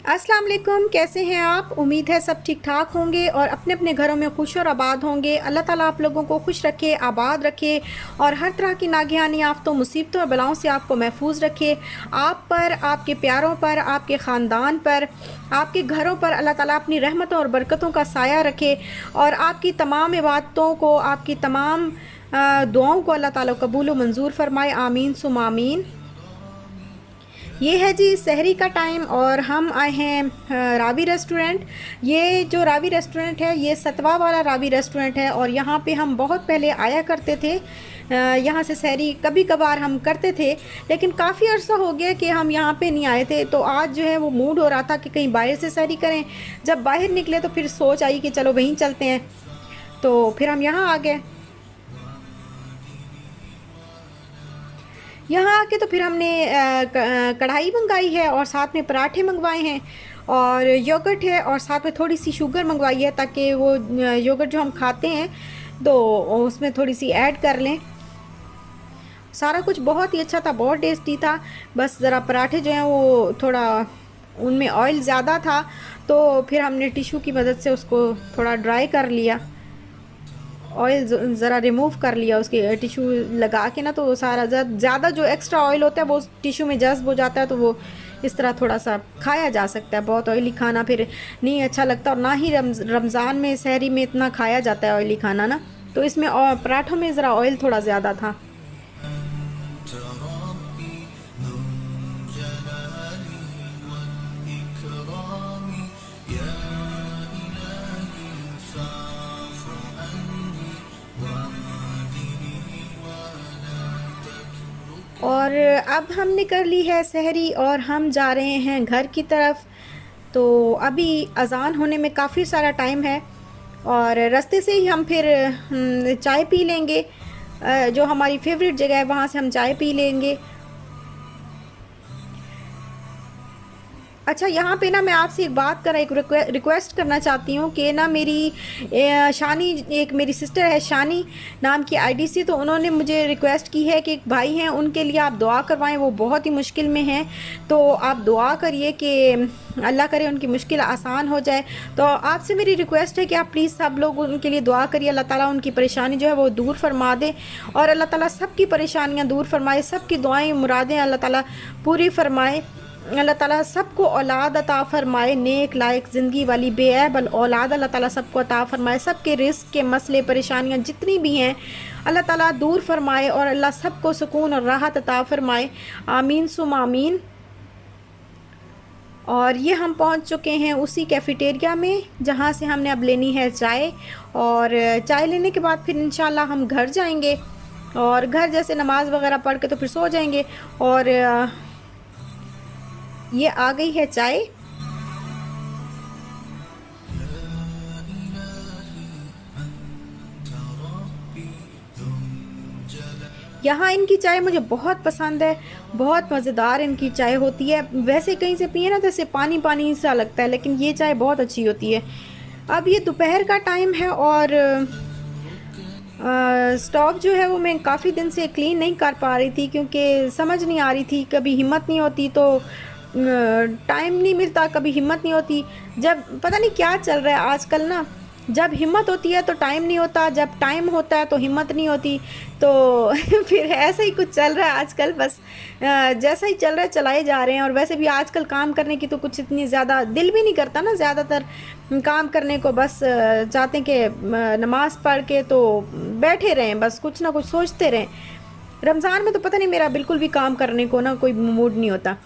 अस्सलाम वालेकुम, कैसे हैं आप। उम्मीद है सब ठीक ठाक होंगे और अपने अपने घरों में खुश और आबाद होंगे। अल्लाह ताला आप लोगों को खुश रखे, आबाद रखे और हर तरह की नागहानी आफ़तों, मुसीबतों और बलाओं से आपको महफूज रखे। आप पर, आपके प्यारों पर, आपके ख़ानदान पर, आपके घरों पर अल्लाह ताला अपनी रहमतों और बरकतों का साया रखे और आपकी तमाम इबादतों को, आपकी तमाम दुआओं को अल्लाह ताला कबूल व मंजूर फरमाए। आमीन सुम आमीन। ये है जी सहरी का टाइम और हम आए हैं रावी रेस्टोरेंट। ये जो रावी रेस्टोरेंट है ये सतवा वाला रावी रेस्टोरेंट है और यहाँ पे हम बहुत पहले आया करते थे। यहाँ से सहरी कभी कभार हम करते थे, लेकिन काफ़ी अर्सा हो गया कि हम यहाँ पे नहीं आए थे। तो आज जो है वो मूड हो रहा था कि कहीं बाहर से सहरी करें। जब बाहर निकले तो फिर सोच आई कि चलो वहीं चलते हैं, तो फिर हम यहाँ आ गए। यहाँ आके तो फिर हमने कढ़ाई मंगाई है और साथ में पराठे मंगवाए हैं और योगर्ट है और साथ में थोड़ी सी शुगर मंगवाई है ताकि वो योगर्ट जो हम खाते हैं तो उसमें थोड़ी सी ऐड कर लें। सारा कुछ बहुत ही अच्छा था, बहुत टेस्टी था। बस ज़रा पराठे जो हैं वो थोड़ा उनमें ऑयल ज़्यादा था, तो फिर हमने टिशू की मदद से उसको थोड़ा ड्राई कर लिया, ऑयल ज़रा रिमूव कर लिया उसके टिशू लगा के ना, तो वो सारा ज़्यादा जो एक्स्ट्रा ऑयल होता है वो टिशू में जज्ब हो जाता है, तो वो इस तरह थोड़ा सा खाया जा सकता है। बहुत ऑयली खाना फिर नहीं अच्छा लगता और ना ही रमज़ान में सहरी में इतना खाया जाता है ऑयली खाना ना, तो इसमें और पराठों में ज़रा ऑयल थोड़ा ज़्यादा था। और अब हमने कर ली है सहरी और हम जा रहे हैं घर की तरफ। तो अभी अज़ान होने में काफ़ी सारा टाइम है और रास्ते से ही हम फिर चाय पी लेंगे। जो हमारी फेवरेट जगह है वहाँ से हम चाय पी लेंगे। अच्छा, यहाँ पे ना मैं आपसे एक बात एक रिक्वेस्ट करना चाहती हूँ कि ना मेरी शानी, एक मेरी सिस्टर है शानी नाम की आईडी से, तो उन्होंने मुझे रिक्वेस्ट की है कि एक भाई हैं उनके लिए आप दुआ करवाएं, वो बहुत ही मुश्किल में हैं। तो आप दुआ करिए कि अल्लाह करे उनकी मुश्किल आसान हो जाए। तो आपसे मेरी रिक्वेस्ट है कि आप प्लीज़ सब लोग उनके लिए दुआ करिए, अल्लाह ताला उनकी परेशानी जो है वो दूर फरमा दे और अल्लाह ताला सबकी परेशानियाँ दूर फरमाए, सबकी दुआएँ मुरादें अल्लाह ताला पूरी फरमाए। अल्लाह ताला सबको औलाद अता फ़रमाए, नेक लायक ज़िंदगी वाली बेऐब औलाद अल्लाह ताला सबको अता फ़रमाए। सबके रिस्क के मसले परेशानियाँ जितनी भी हैं अल्लाह ताला दूर फरमाए और अल्लाह सबको सुकून और राहत अता फ़रमाए। आमीन सुम आमीन। और ये हम पहुंच चुके हैं उसी कैफ़ेटेरिया में जहां से हमने अब लेनी है चाय, और चाय लेने के बाद फिर इंशाल्लाह हम घर जाएंगे और घर जैसे नमाज़ वगैरह पढ़ के तो फिर सो जाएंगे। और ये आ गई है चाय। यहाँ इनकी चाय मुझे बहुत पसंद है, बहुत मज़ेदार इनकी चाय होती है। वैसे कहीं से पिए ना जैसे पानी पानी सा लगता है, लेकिन ये चाय बहुत अच्छी होती है। अब ये दोपहर का टाइम है और स्टोव जो है वो मैं काफ़ी दिन से क्लीन नहीं कर पा रही थी क्योंकि समझ नहीं आ रही थी, कभी हिम्मत नहीं होती तो टाइम नहीं मिलता, कभी हिम्मत नहीं होती। जब पता नहीं क्या चल रहा है आजकल ना, जब हिम्मत होती है तो टाइम नहीं होता, जब टाइम होता है तो हिम्मत नहीं होती। तो फिर ऐसा ही कुछ चल रहा है आजकल। बस जैसा ही चल रहा है चलाए जा रहे हैं। और वैसे भी आजकल काम करने की तो कुछ इतनी ज़्यादा दिल भी नहीं करता ना, ज़्यादातर काम करने को बस चाहते हैं कि नमाज़ पढ़ के तो बैठे रहें, बस कुछ ना कुछ सोचते रहें। रमज़ान में तो पता नहीं मेरा बिल्कुल भी काम करने को ना कोई मूड नहीं होता।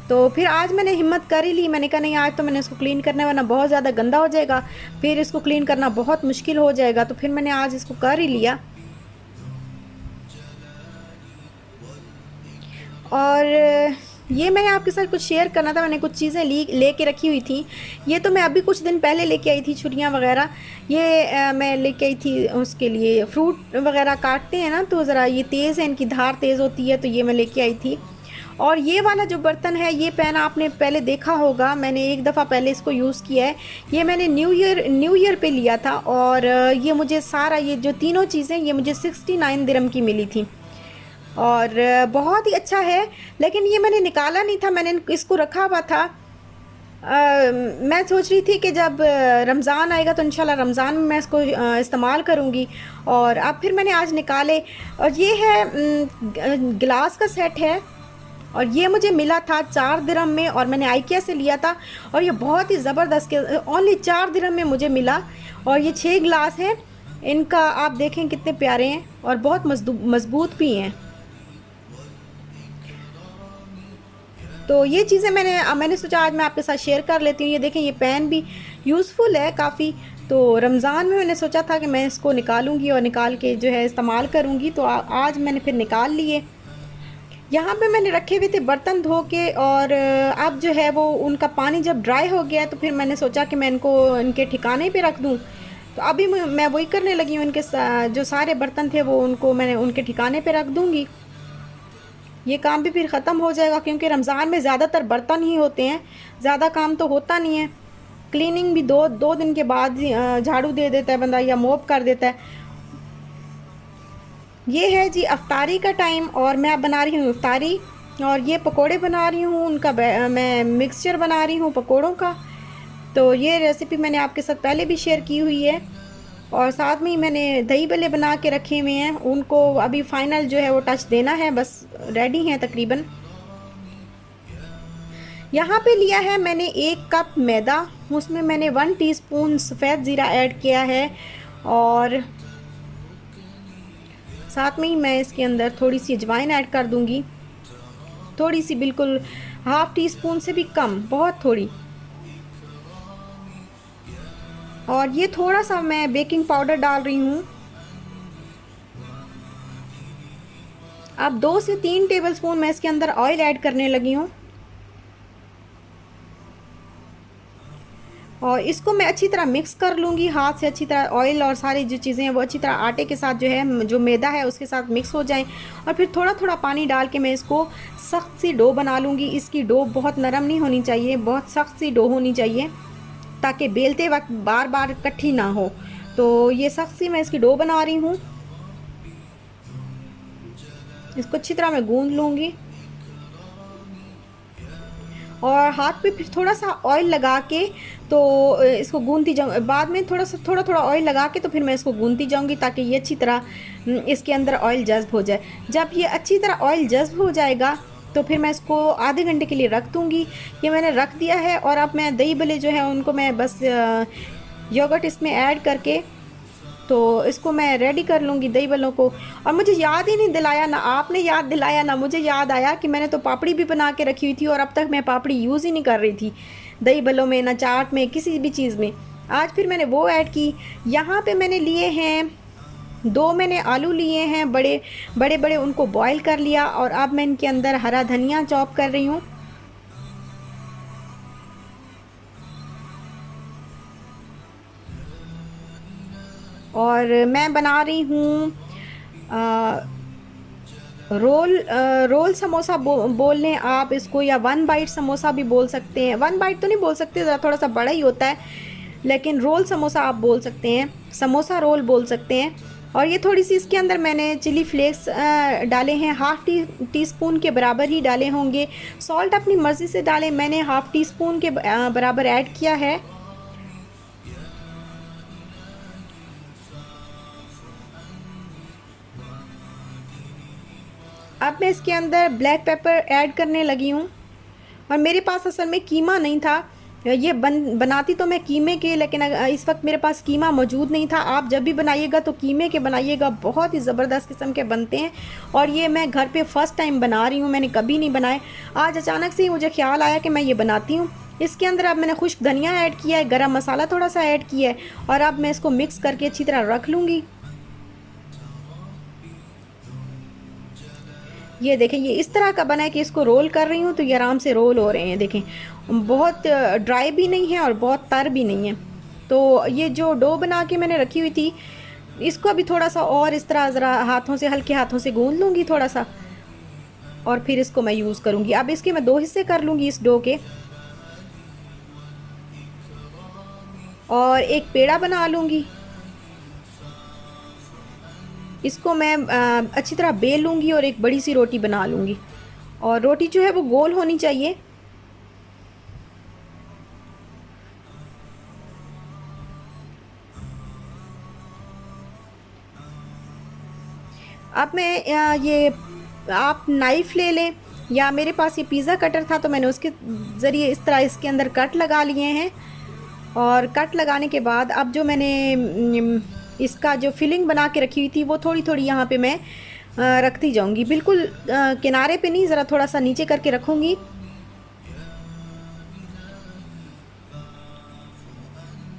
तो फिर आज मैंने हिम्मत कर ही ली, मैंने कहा नहीं आज तो मैंने इसको क्लीन करना है वरना बहुत ज़्यादा गंदा हो जाएगा, फिर इसको क्लीन करना बहुत मुश्किल हो जाएगा। तो फिर मैंने आज इसको कर ही लिया। और ये मैंने आपके साथ कुछ शेयर करना था। मैंने कुछ चीज़ें लेके रखी हुई थी। ये तो मैं अभी कुछ दिन पहले लेके आई थी, छुरियाँ वगैरह। ये मैं लेके आई थी उसके लिए, फ्रूट वगैरह काटते हैं ना तो ज़रा ये तेज़ है, इनकी धार तेज़ होती है, तो ये मैं लेके आई थी। और ये वाला जो बर्तन है, ये पैन आपने पहले देखा होगा, मैंने एक दफ़ा पहले इसको यूज़ किया है। ये मैंने न्यू ईयर पे लिया था और ये मुझे सारा, ये जो तीनों चीज़ें ये मुझे 69 दिरहम की मिली थी और बहुत ही अच्छा है। लेकिन ये मैंने निकाला नहीं था, मैंने इसको रखा हुआ था मैं सोच रही थी कि जब रमज़ान आएगा तो इंशाल्लाह रमज़ान में मैं इसको इस्तेमाल करूँगी। और अब फिर मैंने आज निकाले, और ये है गिलास का सेट है, और ये मुझे मिला था 4 दिरहम में, और मैंने आइकिया से लिया था। और ये बहुत ही ज़बरदस्त के ओनली 4 दिरहम में मुझे मिला। और ये 6 गिलास हैं, इनका आप देखें कितने प्यारे हैं और बहुत मज़बूत भी हैं। तो ये चीज़ें मैंने सोचा आज मैं आपके साथ शेयर कर लेती हूँ। ये देखें, ये पेन भी यूज़फुल है काफ़ी। तो रमज़ान में मैंने सोचा था कि मैं इसको निकालूंगी और निकाल के जो है इस्तेमाल करूँगी। तो आज मैंने फिर निकाल लिए। यहाँ पे मैंने रखे हुए थे बर्तन धो के, और अब जो है वो उनका पानी जब ड्राई हो गया तो फिर मैंने सोचा कि मैं इनको इनके ठिकाने पे रख दूँ। तो अभी मैं वही करने लगी हूँ। इनके जो सारे बर्तन थे वो उनको मैंने उनके ठिकाने पे रख दूँगी। ये काम भी फिर ख़त्म हो जाएगा, क्योंकि रमज़ान में ज़्यादातर बर्तन ही होते हैं, ज़्यादा काम तो होता नहीं है। क्लीनिंग भी दो दिन के बाद झाड़ू दे देता है बंदा या मोप कर देता है। ये है जी अफ्तारी का टाइम, और मैं अब बना रही हूँ इफ्तारी। और ये पकोड़े बना रही हूँ, उनका मैं मिक्सचर बना रही हूँ पकोड़ों का। तो ये रेसिपी मैंने आपके साथ पहले भी शेयर की हुई है। और साथ में ही मैंने दही बल्ले बना के रखे हुए हैं, उनको अभी फाइनल जो है वो टच देना है, बस रेडी हैं तकरीबन। यहाँ पे लिया है मैंने 1 कप मैदा, उसमें मैंने 1 टीस्पून सफ़ेद ज़ीरा ऐड किया है। और साथ में ही मैं इसके अंदर थोड़ी सी अजवाइन ऐड कर दूँगी, थोड़ी सी, बिल्कुल हाफ़ टी स्पून से भी कम, बहुत थोड़ी। और ये थोड़ा सा मैं बेकिंग पाउडर डाल रही हूँ। अब 2 से 3 टेबलस्पून मैं इसके अंदर ऑयल ऐड करने लगी हूँ। और इसको मैं अच्छी तरह मिक्स कर लूँगी हाथ से, अच्छी तरह ऑयल और सारी जो चीज़ें हैं वो अच्छी तरह आटे के साथ जो है, जो मैदा है उसके साथ मिक्स हो जाएं। और फिर थोड़ा थोड़ा पानी डाल के मैं इसको सख्त सी डो बना लूँगी। इसकी डो बहुत नरम नहीं होनी चाहिए, बहुत सख्त सी डो होनी चाहिए, ताकि बेलते वक्त बार बार इकट्ठी ना हो। तो ये सख्त सी मैं इसकी डो बना रही हूँ। इसको अच्छी तरह मैं गूंद लूँगी, और हाथ पे फिर थोड़ा सा ऑयल लगा के तो इसको गूंदती जाऊँ। बाद में थोड़ा थोड़ा ऑयल लगा के तो फिर मैं इसको गूंदती जाऊँगी, ताकि ये अच्छी तरह इसके अंदर ऑयल जज्ब हो जाए। जब ये अच्छी तरह ऑयल जज्ब हो जाएगा तो फिर मैं इसको आधे घंटे के लिए रख दूँगी। ये मैंने रख दिया है। और अब मैं दही बल्ले जो है उनको मैं बस योगर्ट इसमें ऐड करके तो इसको मैं रेडी कर लूँगी दही बल्लों को। और मुझे याद ही नहीं दिलाया, ना आपने याद दिलाया ना मुझे याद आया कि मैंने तो पापड़ी भी बना के रखी हुई थी, और अब तक मैं पापड़ी यूज़ ही नहीं कर रही थी दही बल्लों में, ना चाट में, किसी भी चीज़ में। आज फिर मैंने वो ऐड की। यहाँ पे मैंने लिए हैं 2 मैंने आलू लिए हैं बड़े बड़े बड़े, उनको बॉईल कर लिया। और अब मैं इनके अंदर हरा धनिया चॉप कर रही हूँ। और मैं बना रही हूँ रोल समोसा बोल लें आप इसको, या 1 बाइट समोसा भी बोल सकते हैं। 1 बाइट तो नहीं बोल सकते, ज़रा थोड़ा सा बड़ा ही होता है, लेकिन रोल समोसा आप बोल सकते हैं, समोसा रोल बोल सकते हैं। और ये थोड़ी सी इसके अंदर मैंने चिली फ्लेक्स डाले हैं, हाफ़ टी स्पून के बराबर ही डाले होंगे। सॉल्ट अपनी मर्ज़ी से डालें, मैंने हाफ़ टी स्पून के बराबर ऐड किया है। अब मैं इसके अंदर ब्लैक पेपर ऐड करने लगी हूँ। और मेरे पास असल में कीमा नहीं था, ये बनाती तो मैं कीमे के, लेकिन इस वक्त मेरे पास कीमा मौजूद नहीं था। आप जब भी बनाइएगा तो कीमे के बनाइएगा, बहुत ही ज़बरदस्त किस्म के बनते हैं। और ये मैं घर पे फ़र्स्ट टाइम बना रही हूँ, मैंने कभी नहीं बनाए। आज अचानक से ही मुझे ख्याल आया कि मैं ये बनाती हूँ। इसके अंदर अब मैंने खुश्क धनिया ऐड किया है, गरम मसाला थोड़ा सा ऐड किया है, और अब मैं इसको मिक्स करके अच्छी तरह रख लूँगी। ये देखें, ये इस तरह का बना है कि इसको रोल कर रही हूँ तो ये आराम से रोल हो रहे हैं। देखें, बहुत ड्राई भी नहीं है और बहुत तर भी नहीं है। तो ये जो डो बना के मैंने रखी हुई थी, इसको अभी थोड़ा सा और इस तरह ज़रा हाथों से, हल्के हाथों से गूंद लूँगी थोड़ा सा, और फिर इसको मैं यूज़ करूँगी। अब इसके मैं 2 हिस्से कर लूँगी इस डो के, और एक पेड़ा बना लूँगी। इसको मैं अच्छी तरह बेल लूँगी और एक बड़ी सी रोटी बना लूँगी। और रोटी जो है वो गोल होनी चाहिए। अब मैं ये आप नाइफ़ ले लें, या मेरे पास ये पिज़्ज़ा कटर था तो मैंने उसके ज़रिए इस तरह इसके अंदर कट लगा लिए हैं। और कट लगाने के बाद अब जो मैंने इसका जो फिलिंग बना के रखी हुई थी वो थोड़ी थोड़ी यहाँ पे मैं रखती जाऊँगी, बिल्कुल किनारे पे नहीं, ज़रा थोड़ा सा नीचे करके रखूँगी।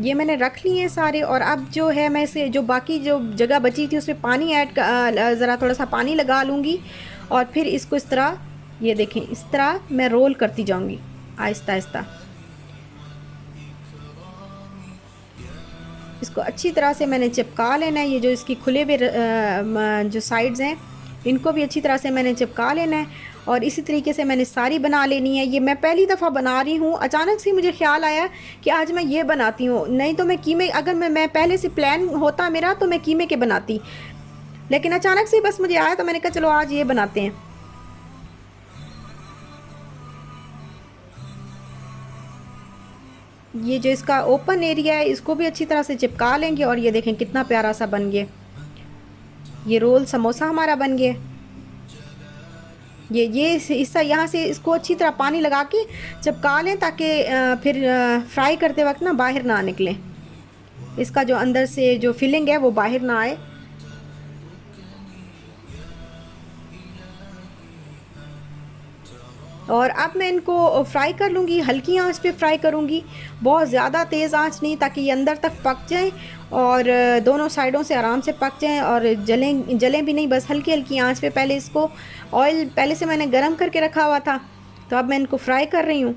ये मैंने रख लिए हैं सारे। और अब जो है मैं इसे जो बाकी जो जगह बची थी उसमें पानी ज़रा थोड़ा सा पानी लगा लूँगी और फिर इसको इस तरह, ये देखें, इस तरह मैं रोल करती जाऊँगी आहिस्ता आहिस्ता। इसको अच्छी तरह से मैंने चिपका लेना है। ये जो इसकी खुले हुए जो साइड्स हैं इनको भी अच्छी तरह से मैंने चिपका लेना है। और इसी तरीके से मैंने सारी बना लेनी है। ये मैं पहली दफ़ा बना रही हूँ, अचानक से मुझे ख्याल आया कि आज मैं ये बनाती हूँ, नहीं तो मैं कीमे, अगर मैं पहले से प्लान होता मेरा तो मैं कीमे के बनाती, लेकिन अचानक से बस मुझे आया तो मैंने कहा चलो आज ये बनाते हैं। ये जो इसका ओपन एरिया है इसको भी अच्छी तरह से चिपका लेंगे। और ये देखें कितना प्यारा सा बन गया, ये रोल समोसा हमारा बन गया। ये हिस्सा यहाँ से इसको अच्छी तरह पानी लगा के चिपका लें ताकि फिर फ्राई करते वक्त ना बाहर ना निकले, इसका जो अंदर से जो फिलिंग है वो बाहर ना आए। और अब मैं इनको फ्राई कर लूँगी, हल्की आंच पे फ्राई करूँगी, बहुत ज़्यादा तेज़ आंच नहीं, ताकि ये अंदर तक पक जाएं और दोनों साइडों से आराम से पक जाएं और जलें भी नहीं। बस हल्की हल्की आंच पे पहले इसको, ऑयल पहले से मैंने गरम करके रखा हुआ था तो अब मैं इनको फ्राई कर रही हूँ।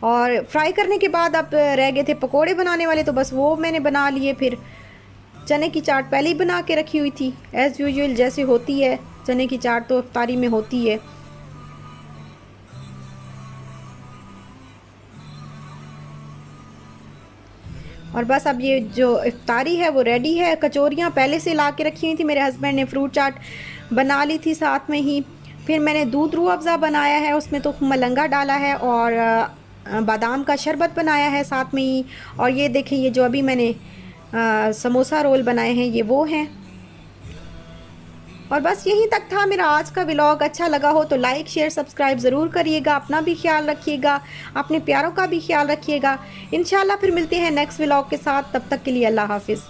और फ्राई करने के बाद अब रह गए थे पकोड़े बनाने वाले, तो बस वो मैंने बना लिए। फिर चने की चाट पहले ही बना के रखी हुई थी एज़ यूजुअल, जैसे होती है चने की चाट तो इफ्तारी में होती है। और बस अब ये जो इफ्तारी है वो रेडी है। कचौरियाँ पहले से ला के रखी हुई थी, मेरे हस्बैंड ने फ्रूट चाट बना ली थी साथ में ही। फिर मैंने दूध रूह अफ़ज़ा बनाया है, उसमें तो मलंगा डाला है और बादाम का शरबत बनाया है साथ में ही। और ये देखें, ये जो अभी मैंने समोसा रोल बनाए हैं ये वो हैं। और बस यहीं तक था मेरा आज का व्लॉग। अच्छा लगा हो तो लाइक शेयर सब्सक्राइब ज़रूर करिएगा। अपना भी ख्याल रखिएगा, अपने प्यारों का भी ख्याल रखिएगा। इंशाल्लाह फिर मिलते हैं नेक्स्ट व्लॉग के साथ, तब तक के लिए अल्लाह हाफिज़।